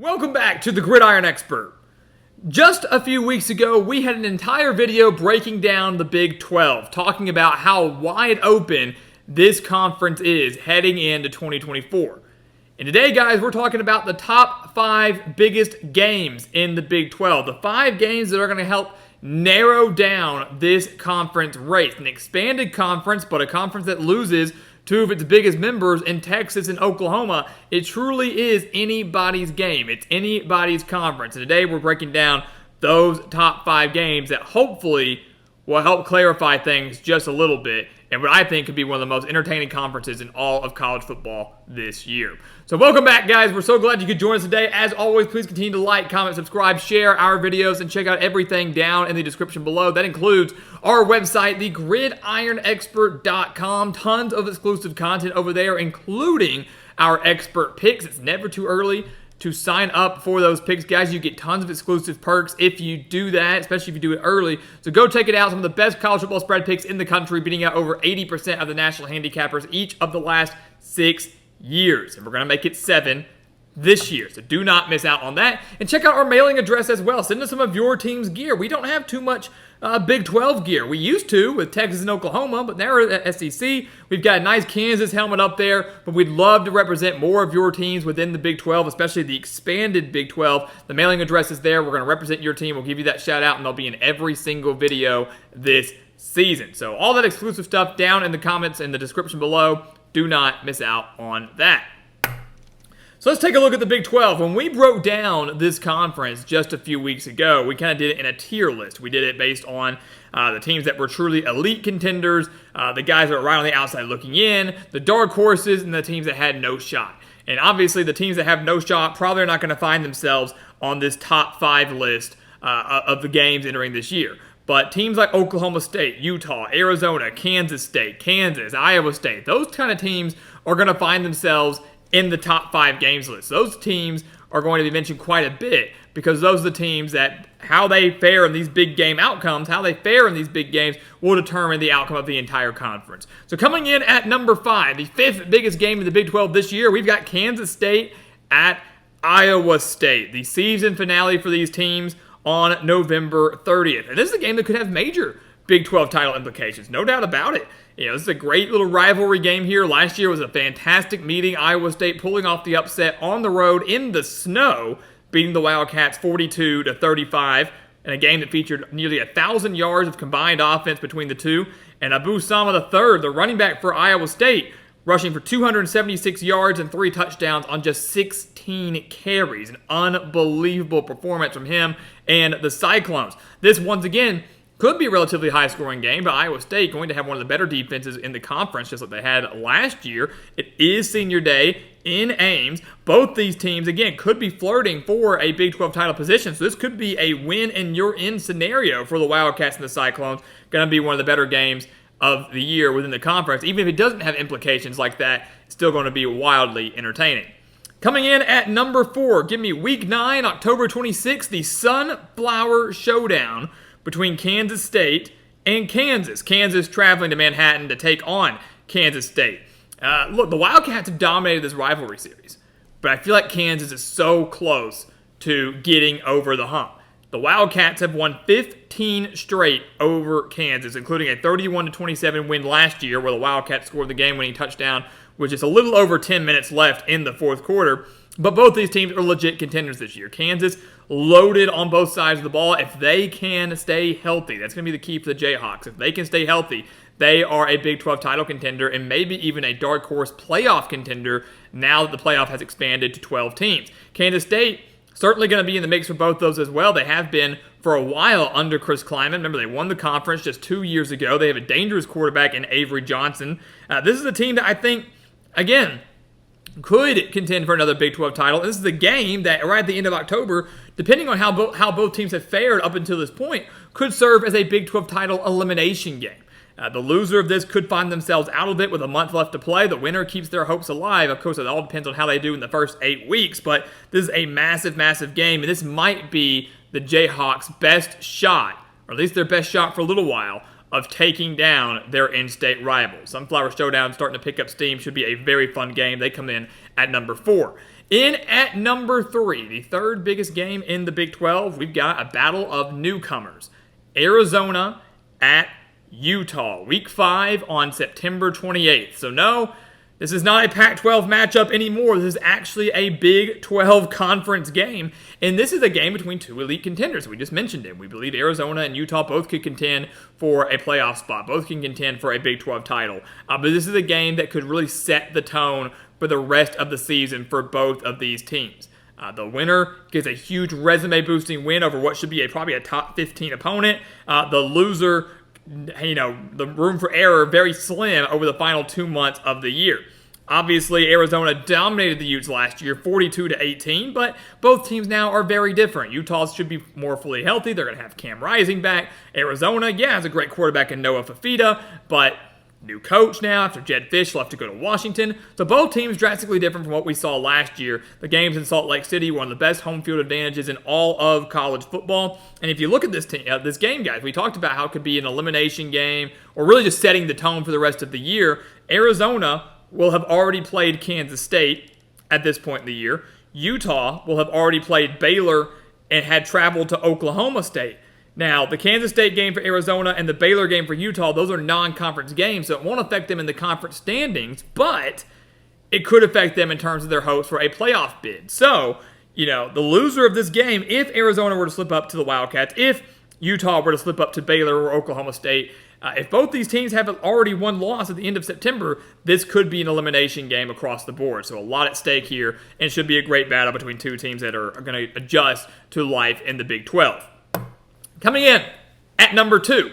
Welcome back to the Gridiron Expert. Just a few weeks ago, we had an entire video breaking down the Big 12, talking about how wide open this conference is heading into 2024. And today, guys, we're talking about the top 5 biggest games in the Big 12. The 5 games that are going to help narrow down this conference race. An expanded conference, but a conference that loses 2 of its biggest members in Texas and Oklahoma. It truly is anybody's game. It's anybody's conference. And today we're breaking down those top 5 games that hopefully will help clarify things just a little bit, and what I think could be one of the most entertaining conferences in all of college football this year. So welcome back, guys. We're so glad you could join us today. As always, please continue to like, comment, subscribe, share our videos, and check out everything down in the description below. That includes our website, thegridironexpert.com. Tons of exclusive content over there, including our expert picks. It's never too early to sign up for those picks, guys. You get tons of exclusive perks if you do that, especially if you do it early. So go check it out. Some of the best college football spread picks in the country, beating out over 80% of the national handicappers each of the last 6 years. And we're going to make it 7 this year. So do not miss out on that. And check out our mailing address as well. Send us some of your team's gear. We don't have too much Big 12 gear. We used to with Texas and Oklahoma, but now we're at SEC. We've got a nice Kansas helmet up there, but we'd love to represent more of your teams within the Big 12, especially the expanded Big 12. The mailing address is there. We're going to represent your team. We'll give you that shout out, and they'll be in every single video this season. So all that exclusive stuff down in the comments in the description below. Do not miss out on that. So let's take a look at the Big 12. When we broke down this conference just a few weeks ago, we kind of did it in a tier list. We did it based on the teams that were truly elite contenders, the guys that were right on the outside looking in, the dark horses, and the teams that had no shot. And obviously, the teams that have no shot probably are not going to find themselves on this top 5 list of the games entering this year. But teams like Oklahoma State, Utah, Arizona, Kansas State, Kansas, Iowa State, those kind of teams are going to find themselves in the top 5 games list. Those teams are going to be mentioned quite a bit because those are the teams that how they fare in these big game outcomes, how they fare in these big games will determine the outcome of the entire conference. So coming in at number 5, the 5th biggest game in the Big 12 this year, we've got Kansas State at Iowa State. The season finale for these teams on November 30th. And this is a game that could have major Big 12 title implications, no doubt about it. You know, this is a great little rivalry game here. Last year was a fantastic meeting. Iowa State pulling off the upset on the road in the snow, beating the Wildcats 42-35 in a game that featured nearly 1,000 yards of combined offense between the two. And Abu Sama III, the running back for Iowa State, rushing for 276 yards and 3 touchdowns on just 16 carries. An unbelievable performance from him and the Cyclones. This, once again, could be a relatively high-scoring game, but Iowa State going to have one of the better defenses in the conference, just like they had last year. It is senior day in Ames. Both these teams, again, could be flirting for a Big 12 title position, so this could be a win-and-you're-in scenario for the Wildcats and the Cyclones. Going to be one of the better games of the year within the conference. Even if it doesn't have implications like that, it's still going to be wildly entertaining. Coming in at number 4, give me Week 9, October 26th, the Sunflower Showdown between Kansas State and Kansas. Kansas traveling to Manhattan to take on Kansas State. Look, the Wildcats have dominated this rivalry series, but I feel like Kansas is so close to getting over the hump. The Wildcats have won 15 straight over Kansas, including a 31-27 win last year where the Wildcats scored the game-winning touchdown with just a little over 10 minutes left in the fourth quarter. But both these teams are legit contenders this year. Kansas loaded on both sides of the ball. If they can stay healthy, that's going to be the key for the Jayhawks. If they can stay healthy, they are a Big 12 title contender and maybe even a dark horse playoff contender now that the playoff has expanded to 12 teams. Kansas State certainly going to be in the mix for both those as well. They have been for a while under Chris Klieman. Remember, they won the conference just 2 years ago. They have a dangerous quarterback in Avery Johnson. This is a team that I think, again, could contend for another Big 12 title. This is a game that right at the end of October, depending on how both teams have fared up until this point, could serve as a Big 12 title elimination game. The loser of this could find themselves out of it with a month left to play. The winner keeps their hopes alive. Of course, it all depends on how they do in the first 8 weeks, but this is a massive, massive game, and this might be the Jayhawks' best shot, or at least their best shot for a little while, of taking down their in-state rival. Sunflower Showdown starting to pick up steam. Should be a very fun game. They come in at number 4. In at number 3, the third biggest game in the Big 12, we've got a battle of newcomers. Arizona at Utah, Week 5 on September 28th. So no, this is not a Pac-12 matchup anymore. This is actually a Big 12 conference game. And this is a game between two elite contenders. We just mentioned it. We believe Arizona and Utah both could contend for a playoff spot. Both can contend for a Big 12 title. But this is a game that could really set the tone for the rest of the season for both of these teams. The winner gets a huge resume-boosting win over what should be probably a top 15 opponent. The loser, the room for error very slim over the final 2 months of the year. Obviously, Arizona dominated the Utes last year, 42-18, but both teams now are very different. Utah should be more fully healthy. They're going to have Cam Rising back. Arizona, has a great quarterback in Noah Fafita, but new coach now after Jed Fish left to go to Washington. So both teams drastically different from what we saw last year. The games in Salt Lake City were one of the best home field advantages in all of college football. And if you look at this game, guys, we talked about how it could be an elimination game or really just setting the tone for the rest of the year. Arizona will have already played Kansas State at this point in the year. Utah will have already played Baylor and had traveled to Oklahoma State. Now, the Kansas State game for Arizona and the Baylor game for Utah, those are non-conference games, so it won't affect them in the conference standings, but it could affect them in terms of their hopes for a playoff bid. So, the loser of this game, if Arizona were to slip up to the Wildcats, if Utah were to slip up to Baylor or Oklahoma State, if both these teams have already one loss at the end of September, this could be an elimination game across the board. So a lot at stake here, and should be a great battle between two teams that are going to adjust to life in the Big 12. Coming in at number 2,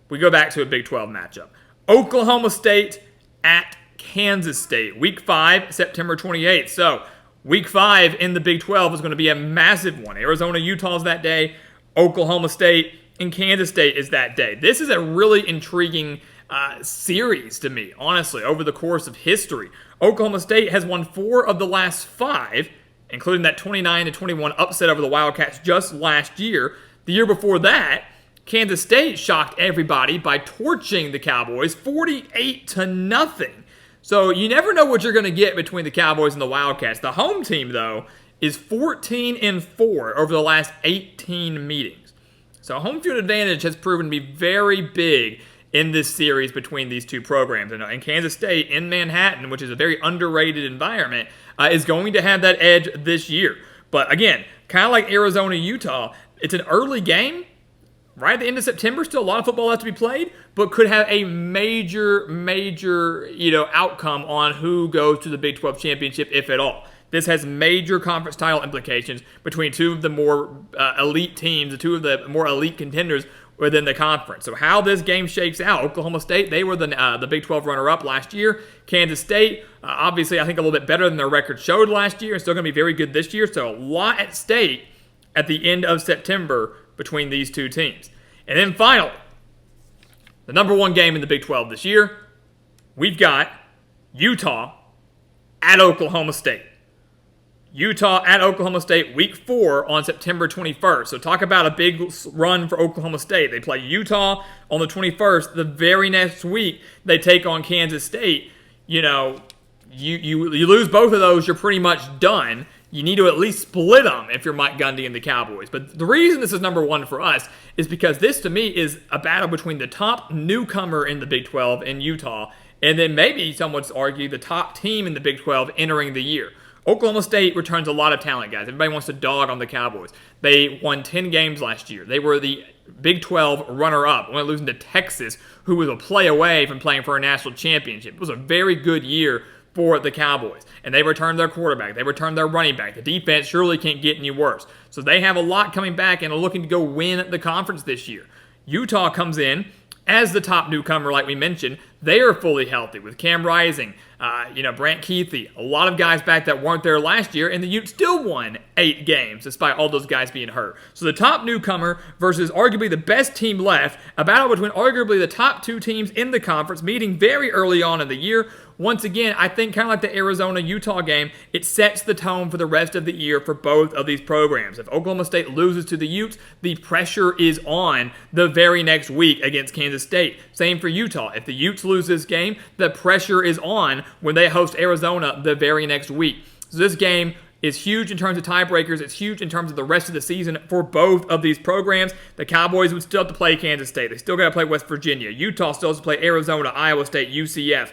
we go back to a Big 12 matchup. Oklahoma State at Kansas State, Week 5, September 28th. So Week 5 in the Big 12 is going to be a massive one. Arizona, Utah is that day. Oklahoma State and Kansas State is that day. This is a really intriguing series to me, honestly, over the course of history. Oklahoma State has won 4 of the last 5, including that 29-21 upset over the Wildcats just last year. The year before that, Kansas State shocked everybody by torching the Cowboys 48-0. So you never know what you're going to get between the Cowboys and the Wildcats. The home team, though, is 14-4 over the last 18 meetings. So home field advantage has proven to be very big in this series between these two programs. And Kansas State in Manhattan, which is a very underrated environment, is going to have that edge this year. But again, kind of like Arizona, Utah, it's an early game, right at the end of September. Still a lot of football left to be played, but could have a major, outcome on who goes to the Big 12 championship, if at all. This has major conference title implications between two of the more elite teams, the two of the more elite contenders within the conference. So how this game shakes out, Oklahoma State, they were the Big 12 runner-up last year. Kansas State, obviously, I think a little bit better than their record showed last year, and still going to be very good this year. So a lot at stake at the end of September between these two teams. And then finally, the number 1 game in the Big 12 this year, we've got Utah at Oklahoma State. Utah at Oklahoma State, Week 4 on September 21st. So talk about a big run for Oklahoma State. They play Utah on the 21st. The very next week, they take on Kansas State. You lose both of those, you're pretty much done. You need to at least split them if you're Mike Gundy and the Cowboys. But the reason this is number 1 for us is because this, to me, is a battle between the top newcomer in the Big 12 in Utah, and then maybe some would argue the top team in the Big 12 entering the year. Oklahoma State returns a lot of talent, guys. Everybody wants to dog on the Cowboys. They won 10 games last year. They were the Big 12 runner-up, only losing to Texas, who was a play away from playing for a national championship. It was a very good year for the Cowboys. And they returned their quarterback. They returned their running back. The defense surely can't get any worse. So they have a lot coming back and are looking to go win the conference this year. Utah comes in as the top newcomer, like we mentioned. They are fully healthy with Cam Rising, Brant Keithy, a lot of guys back that weren't there last year, and the Utes still won 8 games despite all those guys being hurt. So the top newcomer versus arguably the best team left, a battle between arguably the top 2 teams in the conference, meeting very early on in the year. Once again, I think kind of like the Arizona-Utah game, it sets the tone for the rest of the year for both of these programs. If Oklahoma State loses to the Utes, the pressure is on the very next week against Kansas State. Same for Utah. If the Utes lose this game, the pressure is on when they host Arizona the very next week. So this game is huge in terms of tiebreakers. It's huge in terms of the rest of the season for both of these programs. The Cowboys would still have to play Kansas State. They still got to play West Virginia. Utah still has to play Arizona, Iowa State, UCF.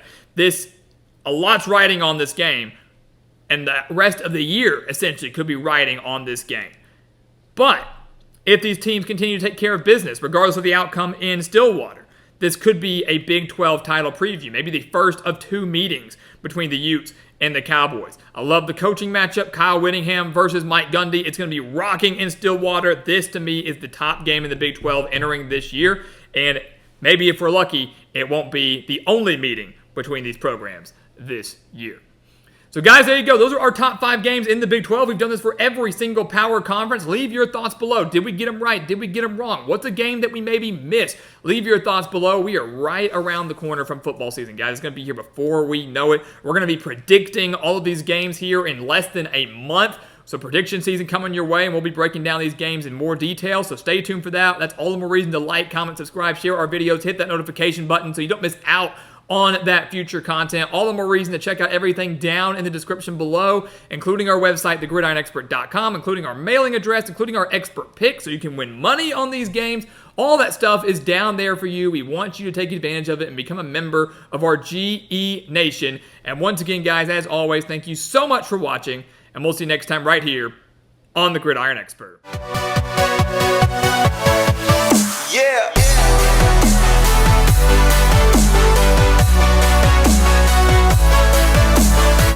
A lot's riding on this game, and the rest of the year essentially could be riding on this game. But if these teams continue to take care of business, regardless of the outcome in Stillwater, this could be a Big 12 title preview, maybe the first of 2 meetings between the Utes and the Cowboys. I love the coaching matchup, Kyle Whittingham versus Mike Gundy. It's going to be rocking in Stillwater. This, to me, is the top game in the Big 12 entering this year, and maybe if we're lucky, it won't be the only meeting between these programs this year. So guys, there you go. Those are our top 5 games in the Big 12. We've done this for every single power conference. Leave your thoughts below. Did we get them right? Did we get them wrong? What's a game that we maybe missed? Leave your thoughts below. We are right around the corner from football season, guys. It's going to be here before we know it. We're going to be predicting all of these games here in less than a month. So prediction season coming your way, and we'll be breaking down these games in more detail. So stay tuned for that. That's all the more reason to like, comment, subscribe, share our videos, hit that notification button so you don't miss out on that future content. All the more reason to check out everything down in the description below, including our website, thegridironexpert.com, including our mailing address, including our expert pick so you can win money on these games. All that stuff is down there for you. We want you to take advantage of it and become a member of our GE Nation. And once again, guys, as always, thank you so much for watching, and we'll see you next time right here on The Gridiron Expert. Yeah.